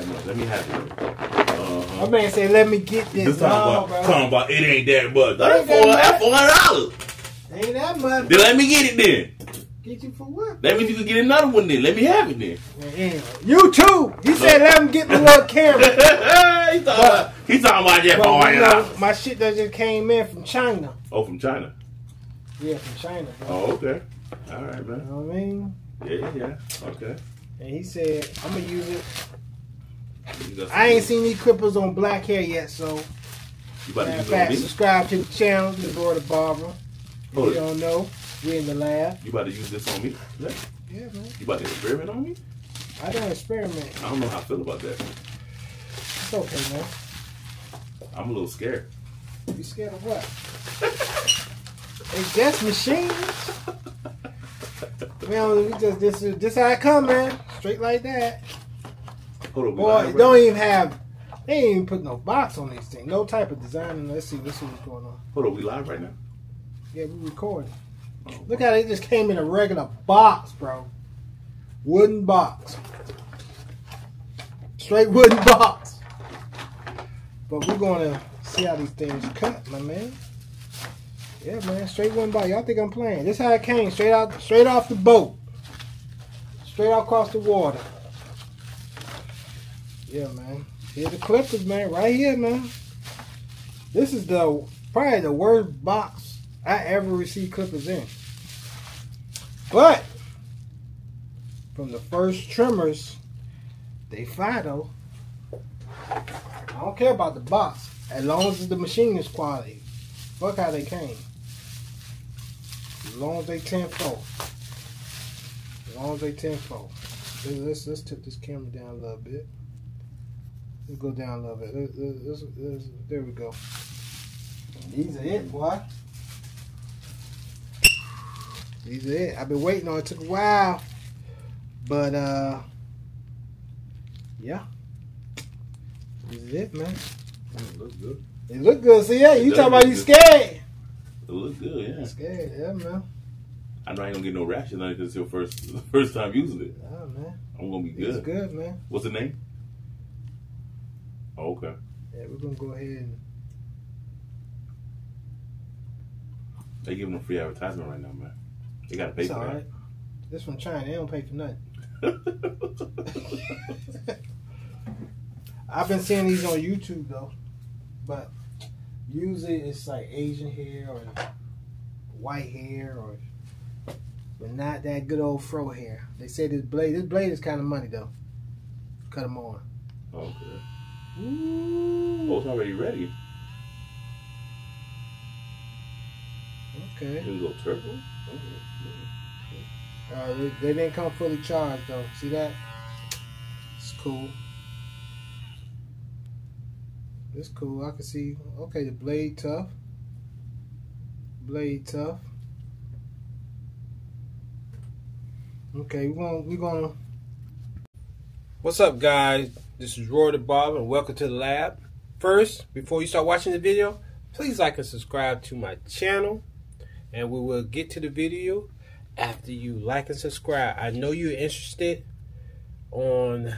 that much. Let me have it. My man said, let me get this. Talking about it ain't that much. That's $400. Ain't that much. Then let me get it then. Get you for what? That means you can get another one then. Let me have it then. You too. He said, let him get the little camera. He talking about that $400. My shit that just came in from China. Oh, from China? Yeah, from China. Bro. Oh, okay. All right, man. You know what I mean? Yeah. Okay. And he said, I'm going to use it. I ain't seen these clippers on black hair yet, so. You about to use fact, subscribe to the channel, the Barber. If you don't know, we in the lab. You about to use this on me? Yeah, man. You about to experiment on me? I don't experiment. I don't know how I feel about that. It's okay, man. I'm a little scared. You scared of what? It's just machines. Man, we just this how it come, man. Straight like that. Hold on, boy, it don't even have. They ain't even put no box on these things. No type of design. Let's see what's going on. Hold on, we live right now? Yeah, we recording. Oh, look how they just came in a regular box, bro. Wooden box. Straight wooden box. But we're gonna see how these things cut, my man. Yeah, man, straight wooden box. Y'all think I'm playing? This how it came, straight off the boat. Straight out across the water. Yeah, man. Here's the clippers, man. Right here, man. This is probably the worst box I ever received clippers in. But from the first trimmers, they fine though. I don't care about the box as long as the machine is quality. Fuck how they came. As long as they tenfold. As long as they tenfold. Let's tip this camera down a little bit. Let's go down a little bit. There we go. These are it, boy. These are it. I've been waiting on it. It took a while. But, yeah. This is it, man. It looks good. It look good. See, yeah, you talking about you scared. It looks good, yeah. I'm scared, yeah, man. I know I ain't gonna get no rashes on it because it's your first time using it. Yeah, man. I'm gonna be good. It's good, man. What's the name? Oh, okay. Yeah, we're gonna go ahead and. They giving them free advertisement right now, man. They gotta pay for that. Right. This from China. They don't pay for nothing. I've been seeing these on YouTube though, but usually it's like Asian hair or white hair, but not that good old fro hair. They say this blade is kind of money though. Cut them on. Okay. Ooh. Oh, it's already ready. Okay. Here we go, turbo. They didn't come fully charged though. See that? It's cool. It's cool. I can see. Okay, the blade tough. Blade tough. Okay, we're gonna. What's up, guys? This is Roy the Barber, and welcome to the lab. First, before you start watching the video, please like and subscribe to my channel, and we will get to the video after you like and subscribe. I know you're interested on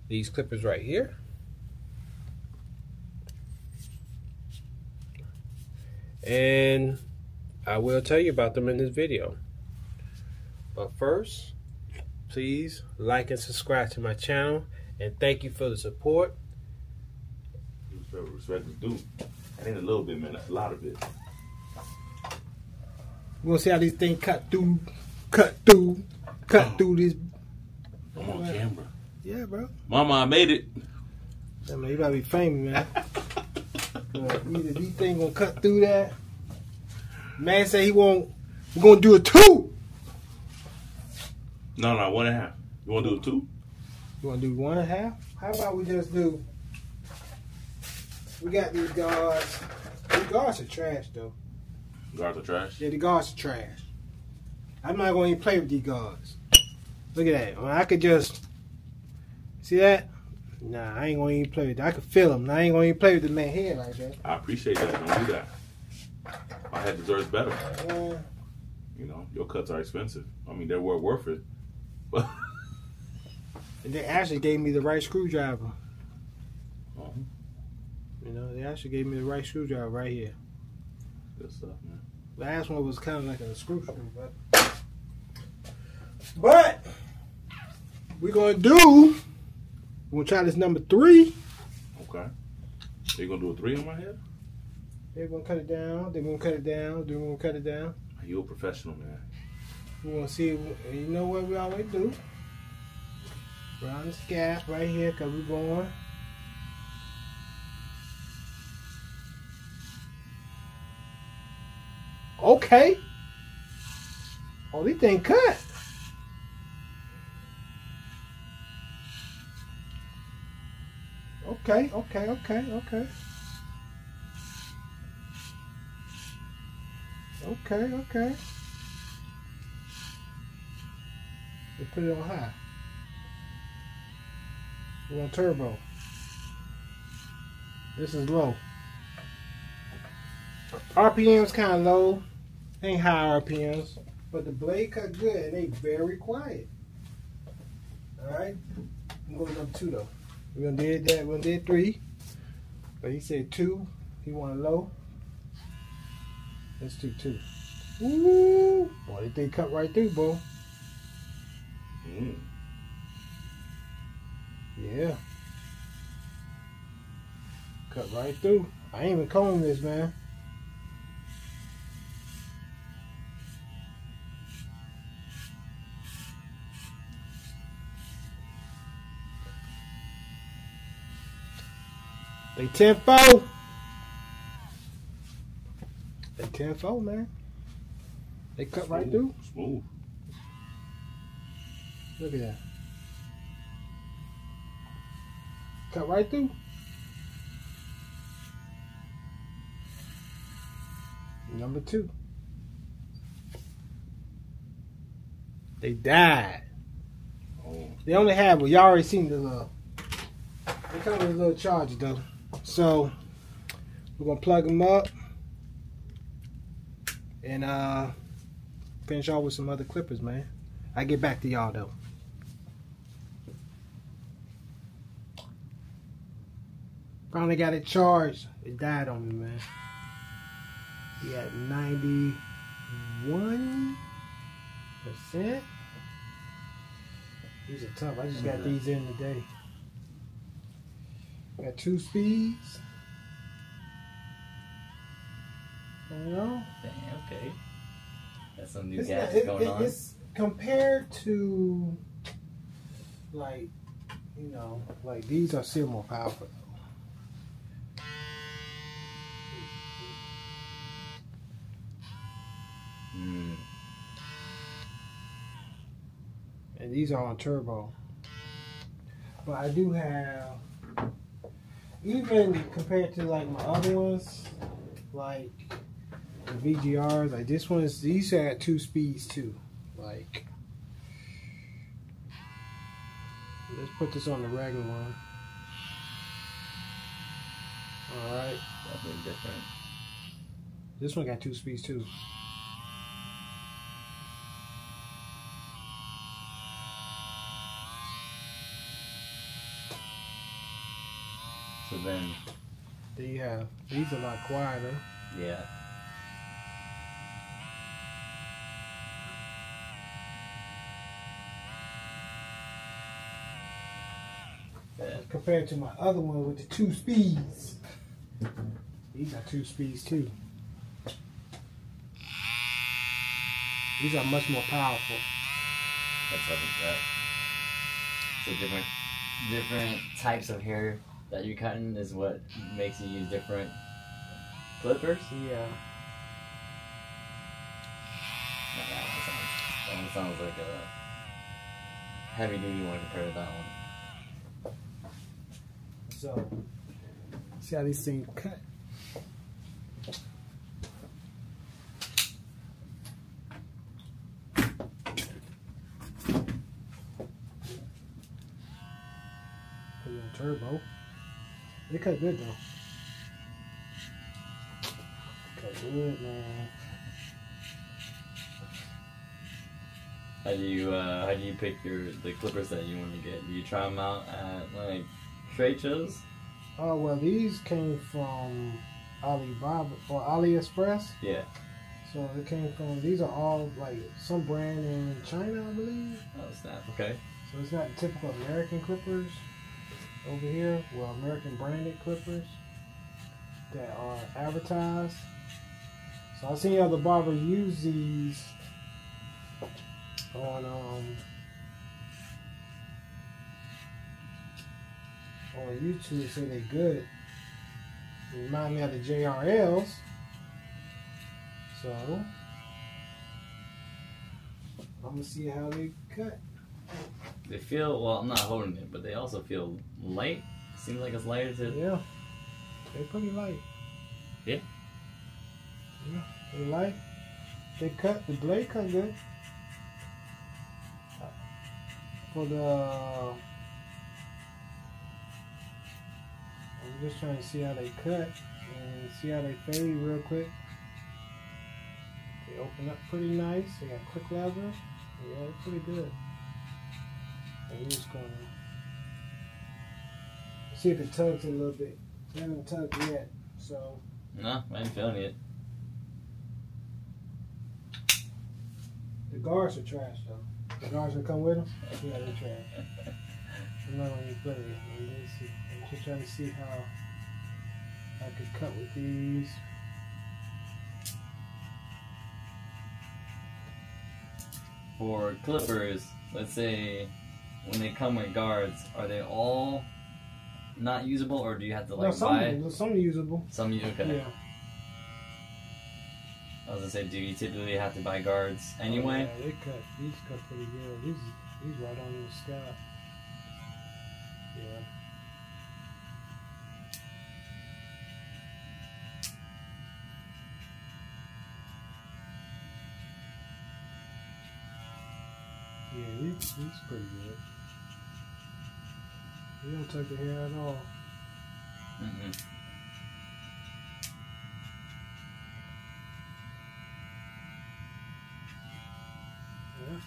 these clippers right here. And I will tell you about them in this video. But first, please like and subscribe to my channel, and thank you for the support. Respect is due. That ain't a little bit, man. That's a lot of it. We'll see how these things cut through this. I'm on camera. Yeah, bro. Mama, I made it. Yeah, man, you gotta be famous, man. Either these things gonna cut through that. Man say we're gonna do a 2. No, 1.5. You wanna do a 2? You wanna do 1.5? How about we just do? We got these guards. These guards are trash, though. Guards are trash? Yeah, the guards are trash. I'm not gonna even play with these guards. Look at that. I could just see that. Nah, I ain't gonna even play with that. I could feel them. I ain't gonna even play with the man head like that. I appreciate that. Don't do that. My head deserves better. You know, your cuts are expensive. I mean, they're worth it. But And they actually gave me the right screwdriver. Uh-huh. You know, they actually gave me the right screwdriver right here. Good stuff, man. Last one was kind of like a screw, but we're gonna try this number 3. Okay. So you gonna do a 3 on my head? They're gonna cut it down. They're gonna cut it down. They're gonna cut it down. You're a professional, man. We're gonna see. You know what we always do? Round this gas right here, cause we're going. Okay. Oh, this thing cut. Okay. Okay. We put it on high. We're on turbo. This is low. RPM's kind of low. Ain't high RPMs. But the blade cut good and they very quiet. Alright? I'm going to number 2 though. We're gonna do that. We're gonna do 3. But he said 2. He wanted low. Let's do 2. Ooh! Boy, this thing cut right through, boy. Yeah. Cut right through. I ain't even combing this, man. They 10-4. They 10-4, man. They cut right through. Smooth. Look at that. Cut right through. Number 2. They died. Oh. They only have, well, y'all already seen the little, they come with a little charger though. So, we're going to plug them up and finish off with some other clippers, man. I get back to y'all though. Finally got it charged. It died on me, man. We had 91%. These are tough. I just got these in today. Got 2 speeds. You know? Dang, okay. That's some new gas going on. It's compared to, like, you know, like these are still more powerful though. And these are on turbo. But I do have, even compared to like my other ones, like the VGRs, like this one's, these had 2 speeds too. Like, let's put this on the regular one. Alright. Definitely different. This one got 2 speeds too. So then, There you have. These are a lot quieter. yeah. Compared to my other one with the 2 speeds. These are 2 speeds too. These are much more powerful. That's what that. So different types of hair that you're cutting is what makes you use different clippers. Yeah. That one sounds like a heavy duty one compared to that one. So, see how these things cut. Put it on turbo. They cut good though. Cut good, man. How do you pick the clippers that you want to get? Do you try them out at like trade shows? Oh well, these came from Alibaba or AliExpress. Yeah. So it came from. These are all like some brand in China, I believe. Oh snap! Okay. So it's not typical American clippers over here. Well, American branded clippers that are advertised. So I've seen other barbers use these on YouTube, say they good. They remind me of the JRLs. So I'm gonna see how they cut. They feel, well, I'm not holding it, but they also feel light. Seems like it's lighter too. Yeah, they're pretty light. Yeah. Yeah, they light. They cut, the blade cut good. For the, I'm just trying to see how they cut and see how they fade real quick. They open up pretty nice. They got quick lever. Yeah, it's pretty good. And we're just gonna see if it tugs a little bit. It hasn't tugged yet, so. No, I ain't feeling it. The guards are trash though. The guards that come with them, yeah, they're trash. I'm not gonna play it. I'm just trying to see how I could cut with these. For clippers, let's say when they come with guards, are they all not usable, or do you have to like buy? Some usable. Some okay. Yeah. I was gonna say, do you typically have to buy guards anyway? Oh, yeah, these cut pretty good. These right on the scalp. Yeah. Yeah, he's pretty good. He don't touch the hair at all. Mm-mm. Yeah.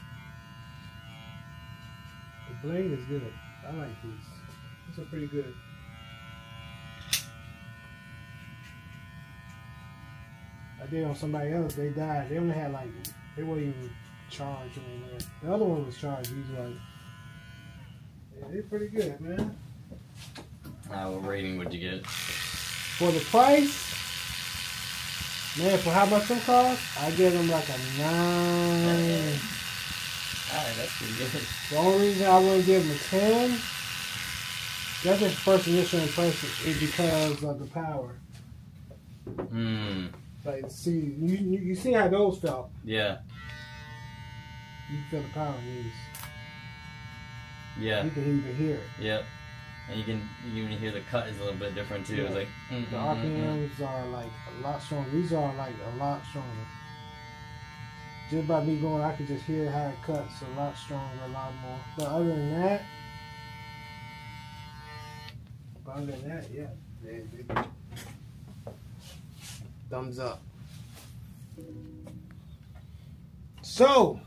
The blade is good. I like these. These are pretty good. I did on somebody else. They died. They only had like, they weren't even charged on there. The other one was charged. He's like, yeah, they're pretty good, man. What rating would you get? For the price, man, for how much them cost, I give them like a 9. Alright, that's pretty good. The only reason I wouldn't give them a 10, that's just first initial impression, is because of the power. Hmm. Like, see, you see how those felt. Yeah. You can feel the power in these. Yeah. You can even hear it. Yep. And you can even hear the cut is a little bit different too. Yeah. It's like The RPMs are like a lot stronger. These are like a lot stronger. Just by me going, I can just hear how it cuts a lot stronger, a lot more. But other than that, yeah. They thumbs up. So,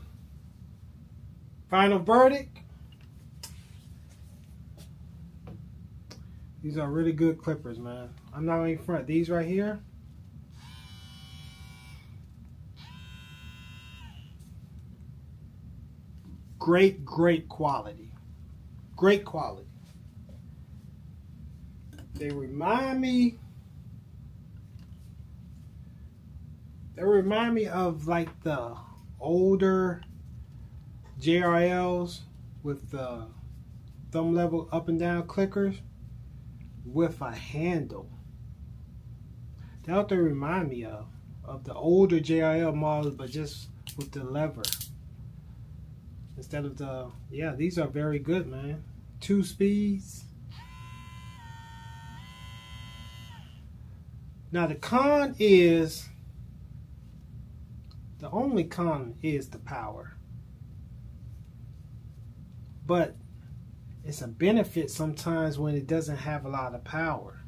final verdict. These are really good clippers, man. I'm not in front. These right here. Great quality. Great quality. They remind me of like the older JRLs with the thumb level up and down clickers with a handle. That's what they remind me of the older JRL models, but just with the lever instead of the, yeah, these are very good, man. 2 speeds. Now the only con is the power. But it's a benefit sometimes when it doesn't have a lot of power.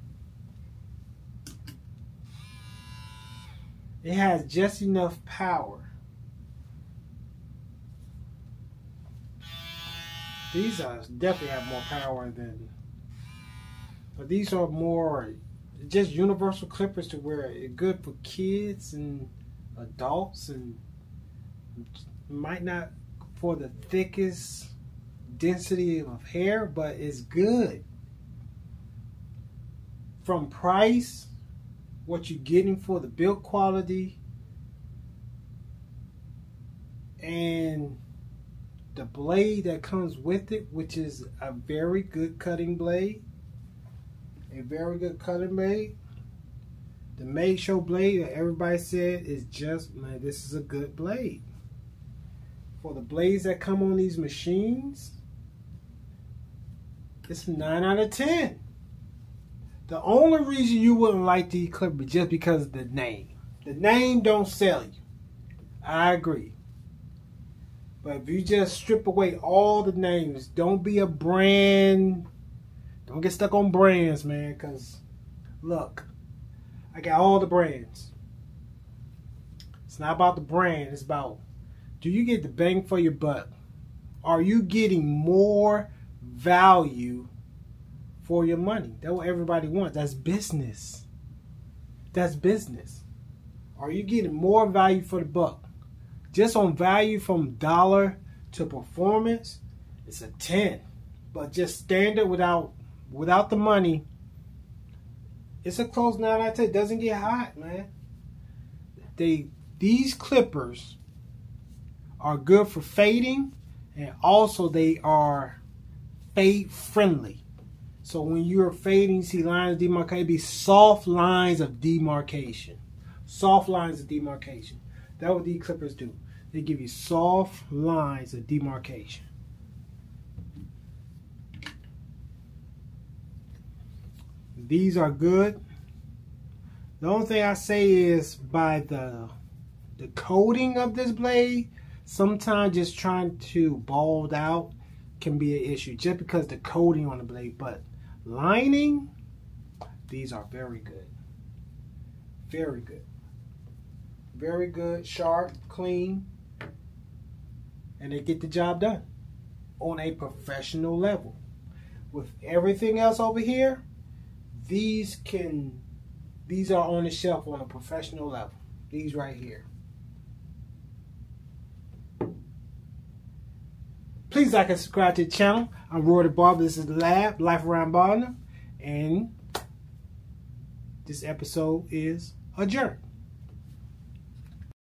It has just enough power These definitely have more power than, but these are more just universal clippers to where it's good for kids and adults, and might not for the thickest density of hair, but it's good. From price, what you're getting for the build quality, and the blade that comes with it, which is a very good cutting blade. A very good cutting blade. The Made Show blade that everybody said is just, man, this is a good blade. For the blades that come on these machines, it's 9 out of 10. The only reason you wouldn't like these clippers is just because of the name. The name don't sell you. I agree. But if you just strip away all the names, don't be a brand. Don't get stuck on brands, man, because look, I got all the brands. It's not about the brand. It's about, do you get the bang for your buck? Are you getting more value for your money? That's what everybody wants. That's business. That's business. Are you getting more value for the buck? Just on value from dollar to performance, it's a 10. But just standard without the money, it's a close 9 out of 10. It doesn't get hot, man. These clippers are good for fading, and also they are fade friendly. So when you're fading, see lines of demarcation, be soft lines of demarcation. Soft lines of demarcation. That's what these clippers do. They give you soft lines of demarcation. These are good. The only thing I say is by the coating of this blade, sometimes just trying to bald out can be an issue just because the coating on the blade. But lining, these are very good. Very good. Very good, sharp, clean, and they get the job done on a professional level. With everything else over here, these are on the shelf on a professional level. These right here. Please like and subscribe to the channel. I'm Roy the Barber. This is the Lab, Life Around Barber, and this episode is adjourned.